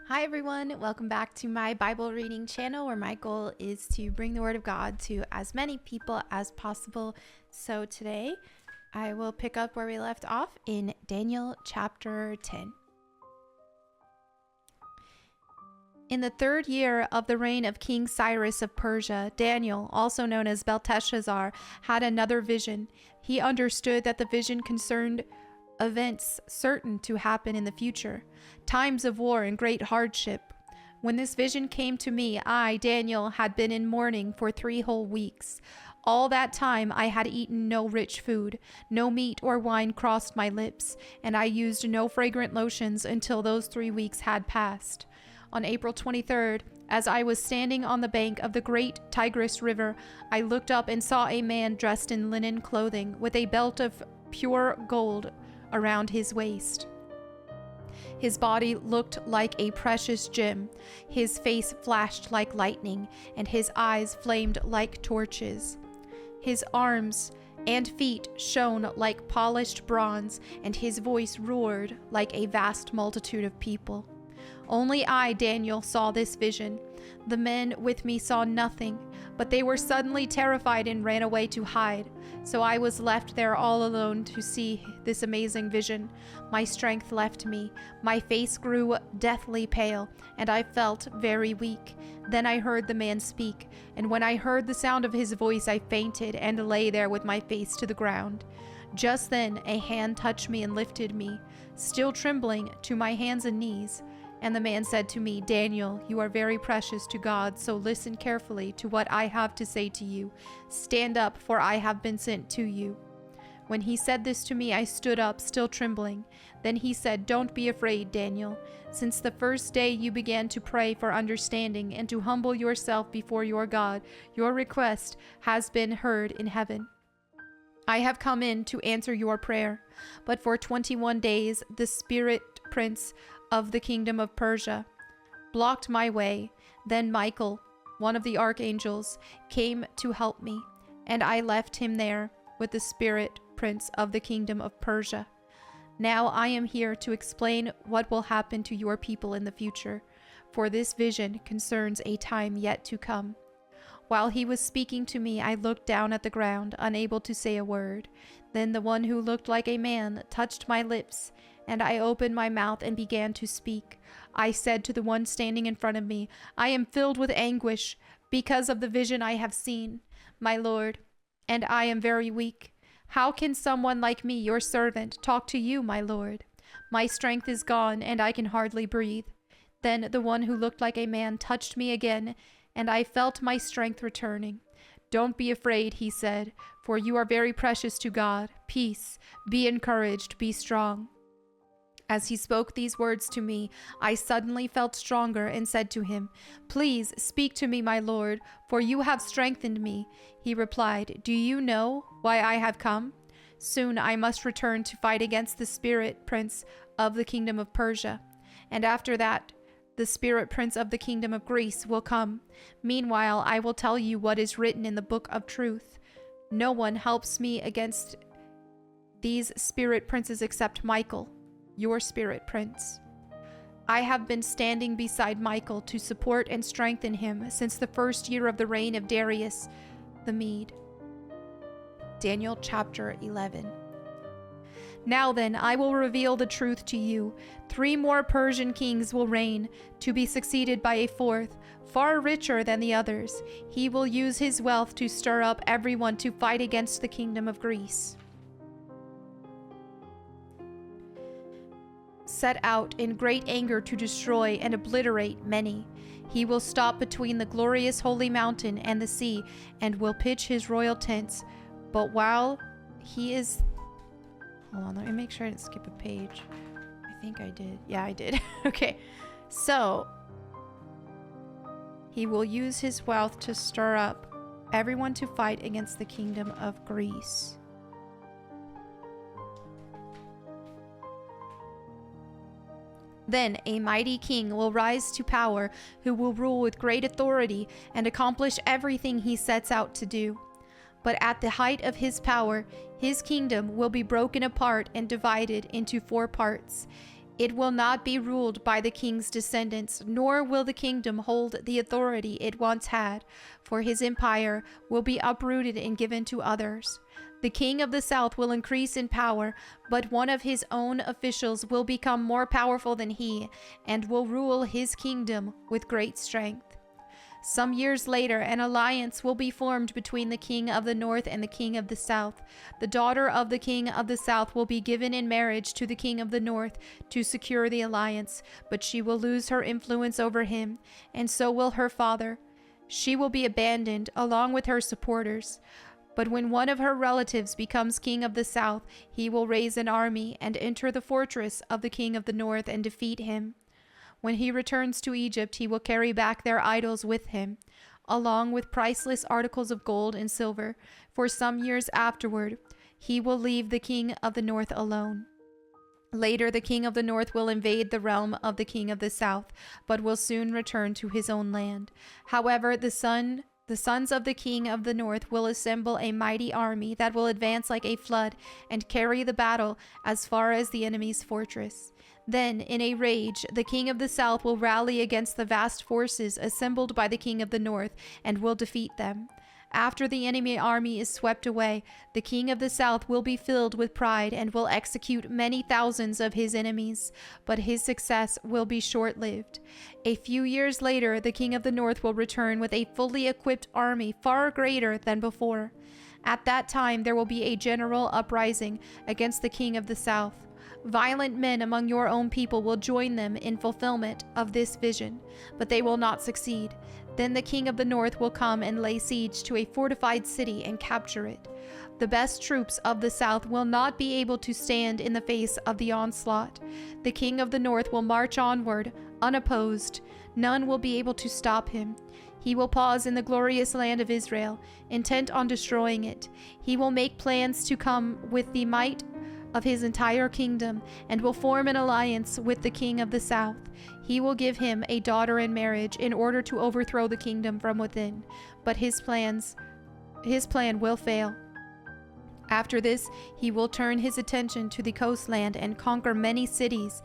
Hi everyone, welcome back to my Bible reading channel where my goal is to bring the Word of God to as many people as possible. So today I will pick up where we left off in Daniel chapter 10. In the 3rd year of the reign of King Cyrus of Persia, Daniel, also known as Belteshazzar, had another vision. He understood that the vision concerned events certain to happen in the future, times of war and great hardship. When this vision came to me, I, Daniel, had been in mourning for 3 whole weeks. All that time I had eaten no rich food, no meat or wine crossed my lips, and I used no fragrant lotions until those 3 weeks had passed. On April 23rd, as I was standing on the bank of the great Tigris River, I looked up and saw a man dressed in linen clothing with a belt of pure gold around his waist. His body looked like a precious gem, his face flashed like lightning, and his eyes flamed like torches. His arms and feet shone like polished bronze, and his voice roared like a vast multitude of people. Only I, Daniel, saw this vision. The men with me saw nothing, but they were suddenly terrified and ran away to hide. So I was left there all alone to see this amazing vision. My strength left me. My face grew deathly pale, and I felt very weak. Then I heard the man speak, and when I heard the sound of his voice, I fainted and lay there with my face to the ground. Just then a hand touched me and lifted me, still trembling, to my hands and knees. And the man said to me, Daniel, you are very precious to God, so listen carefully to what I have to say to you. Stand up, for I have been sent to you. When he said this to me, I stood up, still trembling. Then he said, Don't be afraid, Daniel. Since the first day you began to pray for understanding and to humble yourself before your God, your request has been heard in heaven. I have come in to answer your prayer. But for 21 days, the spirit prince of the kingdom of Persia blocked my way. Then Michael, one of the archangels, came to help me, and I left him there with the spirit prince of the kingdom of Persia. Now I am here to explain what will happen to your people in the future, for this vision concerns a time yet to come. While he was speaking to me, I looked down at the ground, unable to say a word. Then the one who looked like a man touched my lips, and I opened my mouth and began to speak. I said to the one standing in front of me, I am filled with anguish because of the vision I have seen, my Lord, and I am very weak. How can someone like me, your servant, talk to you, my Lord? My strength is gone, and I can hardly breathe. Then the one who looked like a man touched me again, and I felt my strength returning. Don't be afraid, he said, for you are very precious to God. Peace, be encouraged, be strong. As he spoke these words to me, I suddenly felt stronger and said to him, Please speak to me, my Lord, for you have strengthened me. He replied, Do you know why I have come? Soon I must return to fight against the spirit prince of the kingdom of Persia, and after that, the spirit prince of the kingdom of Greece will come. Meanwhile, I will tell you what is written in the book of truth. No one helps me against these spirit princes except Michael, your spirit prince. I have been standing beside Michael to support and strengthen him since the 1st year of the reign of Darius the Mede. Daniel chapter 11. Now then, I will reveal the truth to you. 3 more Persian kings will reign, to be succeeded by a 4th, far richer than the others. He will use his wealth to stir up everyone to fight against the kingdom of Greece. Set out in great anger to destroy and obliterate many. He will stop between the glorious holy mountain and the sea, and will pitch his royal tents. But while he is... Hold on, let me make sure I didn't skip a page. I think I did. Yeah, I did. Okay, so he will use his wealth to stir up everyone to fight against the kingdom of Greece. Then a mighty king will rise to power who will rule with great authority and accomplish everything he sets out to do. But at the height of his power, his kingdom will be broken apart and divided into 4 parts. It will not be ruled by the king's descendants, nor will the kingdom hold the authority it once had, for his empire will be uprooted and given to others. The king of the south will increase in power, but one of his own officials will become more powerful than he, and will rule his kingdom with great strength. Some years later, an alliance will be formed between the king of the north and the king of the south. The daughter of the king of the south will be given in marriage to the king of the north to secure the alliance, but she will lose her influence over him, and so will her father. She will be abandoned along with her supporters. But when one of her relatives becomes king of the south, he will raise an army and enter the fortress of the king of the north and defeat him. When he returns to Egypt, he will carry back their idols with him, along with priceless articles of gold and silver. For some years afterward, he will leave the king of the north alone. Later, the king of the north will invade the realm of the king of the south, but will soon return to his own land. However, the sons of the king of the north will assemble a mighty army that will advance like a flood and carry the battle as far as the enemy's fortress. Then, in a rage, the king of the south will rally against the vast forces assembled by the king of the north and will defeat them. After the enemy army is swept away, the king of the south will be filled with pride and will execute many thousands of his enemies, but his success will be short-lived. A few years later, the king of the north will return with a fully equipped army far greater than before. At that time, there will be a general uprising against the king of the south. Violent men among your own people will join them in fulfillment of this vision, but they will not succeed. Then the king of the north will come and lay siege to a fortified city and capture it. The best troops of the south will not be able to stand in the face of the onslaught. The king of the north will march onward, unopposed. None will be able to stop him. He will pause in the glorious land of Israel, intent on destroying it. He will make plans to come with the might of his entire kingdom, and will form an alliance with the king of the south. He will give him a daughter in marriage in order to overthrow the kingdom from within, but his plan will fail. After this, he will turn his attention to the coastland and conquer many cities,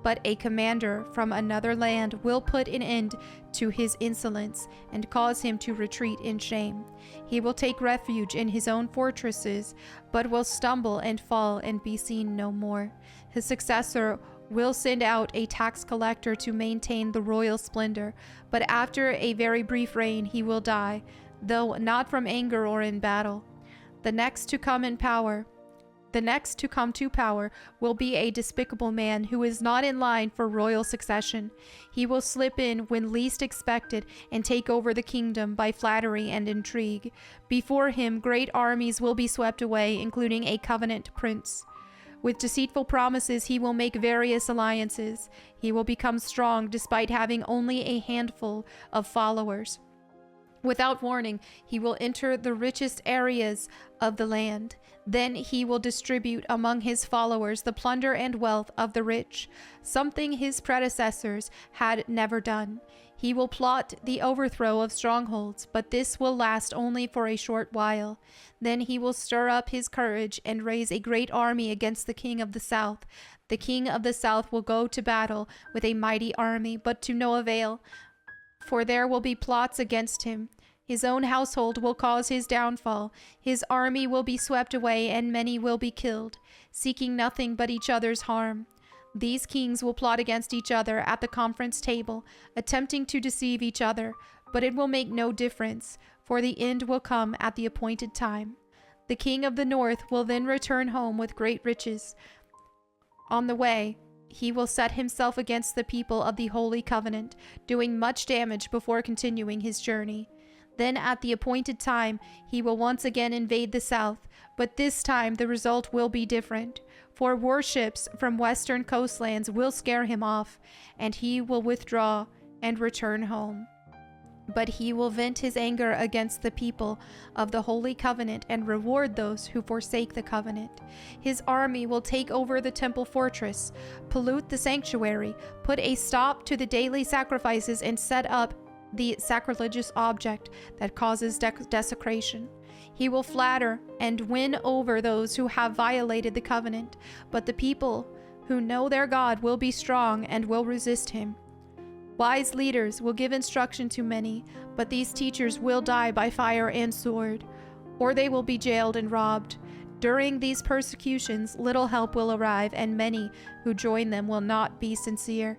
but a commander from another land will put an end to his insolence and cause him to retreat in shame. He will take refuge in his own fortresses, but will stumble and fall and be seen no more. His successor will send out a tax collector to maintain the royal splendor, but after a very brief reign he will die, though not from anger or in battle. The next to come to power will be a despicable man who is not in line for royal succession. He will slip in when least expected and take over the kingdom by flattery and intrigue. Before him, great armies will be swept away, including a covenant prince. With deceitful promises, he will make various alliances. He will become strong despite having only a handful of followers. Without warning, he will enter the richest areas of the land. Then he will distribute among his followers the plunder and wealth of the rich, something his predecessors had never done. He will plot the overthrow of strongholds, but this will last only for a short while. Then he will stir up his courage and raise a great army against the king of the south. The king of the south will go to battle with a mighty army, but to no avail, for there will be plots against him. His own household will cause his downfall. His army will be swept away, and many will be killed, seeking nothing but each other's harm. These kings will plot against each other at the conference table, attempting to deceive each other, but it will make no difference, for the end will come at the appointed time. The king of the north will then return home with great riches. On the way, he will set himself against the people of the Holy Covenant, doing much damage before continuing his journey. Then at the appointed time, he will once again invade the south, but this time the result will be different, for warships from western coastlands will scare him off, and he will withdraw and return home. But he will vent his anger against the people of the Holy Covenant and reward those who forsake the covenant. His army will take over the temple fortress, pollute the sanctuary, put a stop to the daily sacrifices, and set up the sacrilegious object that causes desecration. He will flatter and win over those who have violated the covenant, but the people who know their God will be strong and will resist him. Wise leaders will give instruction to many, but these teachers will die by fire and sword, or they will be jailed and robbed. During these persecutions, little help will arrive, and many who join them will not be sincere,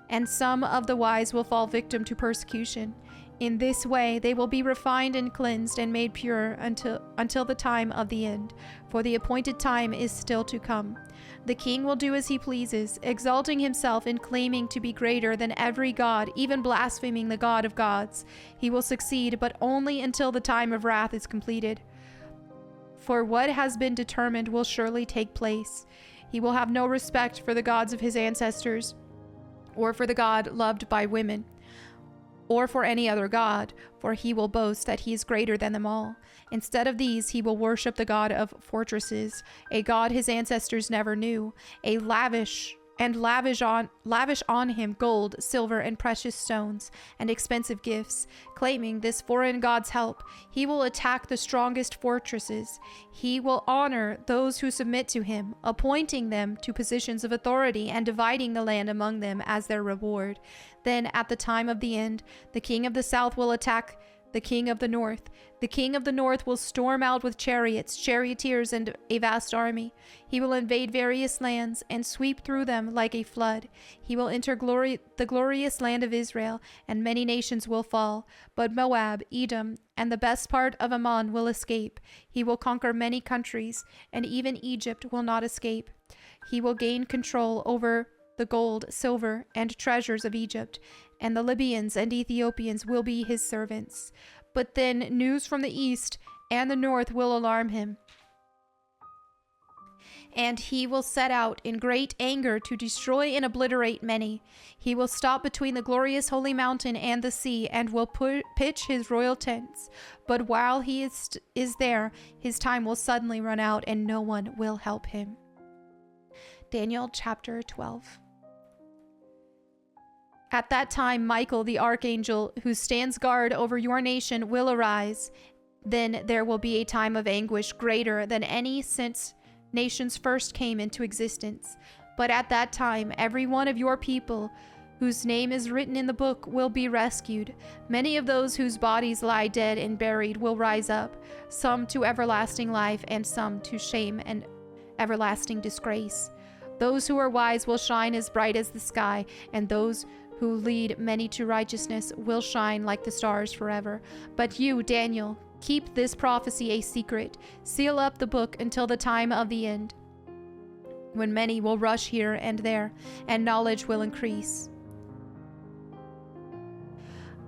and some of the wise will fall victim to persecution. In this way, they will be refined and cleansed and made pure until the time of the end, for the appointed time is still to come. The king will do as he pleases, exalting himself and claiming to be greater than every god, even blaspheming the God of gods. He will succeed, but only until the time of wrath is completed. For what has been determined will surely take place. He will have no respect for the gods of his ancestors, or for the God loved by women, or for any other god, for he will boast that he is greater than them all. Instead of these, he will worship the god of fortresses, a god his ancestors never knew, lavish on him gold, silver, and precious stones, and expensive gifts. Claiming this foreign god's help, he will attack the strongest fortresses. He will honor those who submit to him, appointing them to positions of authority and dividing the land among them as their reward. Then, at the time of the end, the king of the south will attack the king of the north. The king of the north will storm out with chariots, charioteers, and a vast army. He will invade various lands and sweep through them like a flood. He will enter the glorious land of Israel, and many nations will fall. But Moab, Edom, and the best part of Ammon will escape. He will conquer many countries, and even Egypt will not escape. He will gain control over the gold, silver, and treasures of Egypt, and the Libyans and Ethiopians will be his servants. But then news from the east and the north will alarm him, and he will set out in great anger to destroy and obliterate many. He will stop between the glorious holy mountain and the sea, and will pitch his royal tents. But while he is there, his time will suddenly run out, and no one will help him. Daniel chapter 12. At that time, Michael, the archangel, who stands guard over your nation, will arise. Then there will be a time of anguish greater than any since nations first came into existence. But at that time, every one of your people whose name is written in the book will be rescued. Many of those whose bodies lie dead and buried will rise up, some to everlasting life and some to shame and everlasting disgrace. Those who are wise will shine as bright as the sky, and those who lead many to righteousness will shine like the stars forever. But you, Daniel, keep this prophecy a secret. Seal up the book until the time of the end, when many will rush here and there, and knowledge will increase.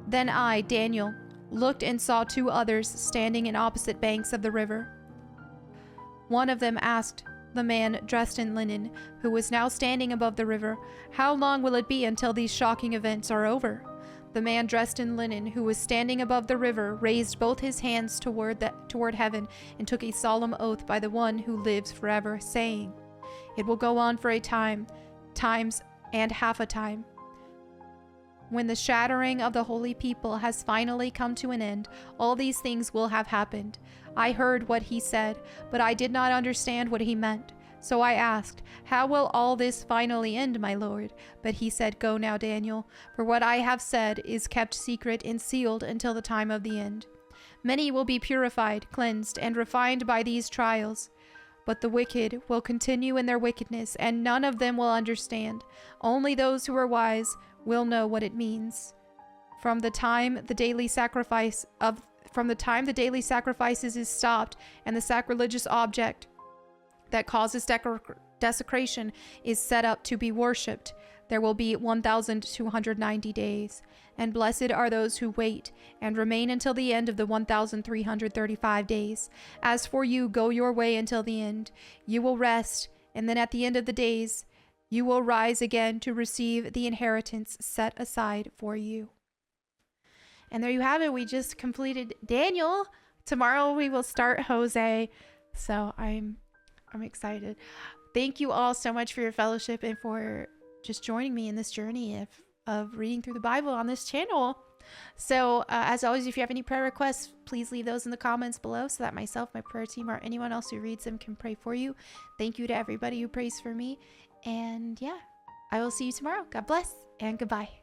Then I, Daniel, looked and saw two others standing in opposite banks of the river. One of them asked the man dressed in linen, who was now standing above the river, "How long will it be until these shocking events are over?" The man dressed in linen, who was standing above the river, raised both his hands toward heaven and took a solemn oath by the one who lives forever, saying, "It will go on for a time, times and half a time. When the shattering of the holy people has finally come to an end, all these things will have happened." I heard what he said, but I did not understand what he meant. So I asked, "How will all this finally end, my lord?" But he said, "Go now, Daniel, for what I have said is kept secret and sealed until the time of the end. Many will be purified, cleansed, and refined by these trials. But the wicked will continue in their wickedness, and none of them will understand. Only those who are wise will know what it means. From the time the daily sacrifices is stopped, and the sacrilegious object that causes desecration is set up to be worshipped, there will be 1,290 days. And blessed are those who wait and remain until the end of the 1,335 days. As for you, go your way until the end. You will rest, and then at the end of the days, you will rise again to receive the inheritance set aside for you." And there you have it. We just completed Daniel. Tomorrow we will start Hosea. So I'm excited. Thank you all so much for your fellowship and for just joining me in this journey of reading through the Bible on this channel. So as always, if you have any prayer requests, please leave those in the comments below so that myself, my prayer team, or anyone else who reads them can pray for you. Thank you to everybody who prays for me. And yeah, I will see you tomorrow. God bless and goodbye.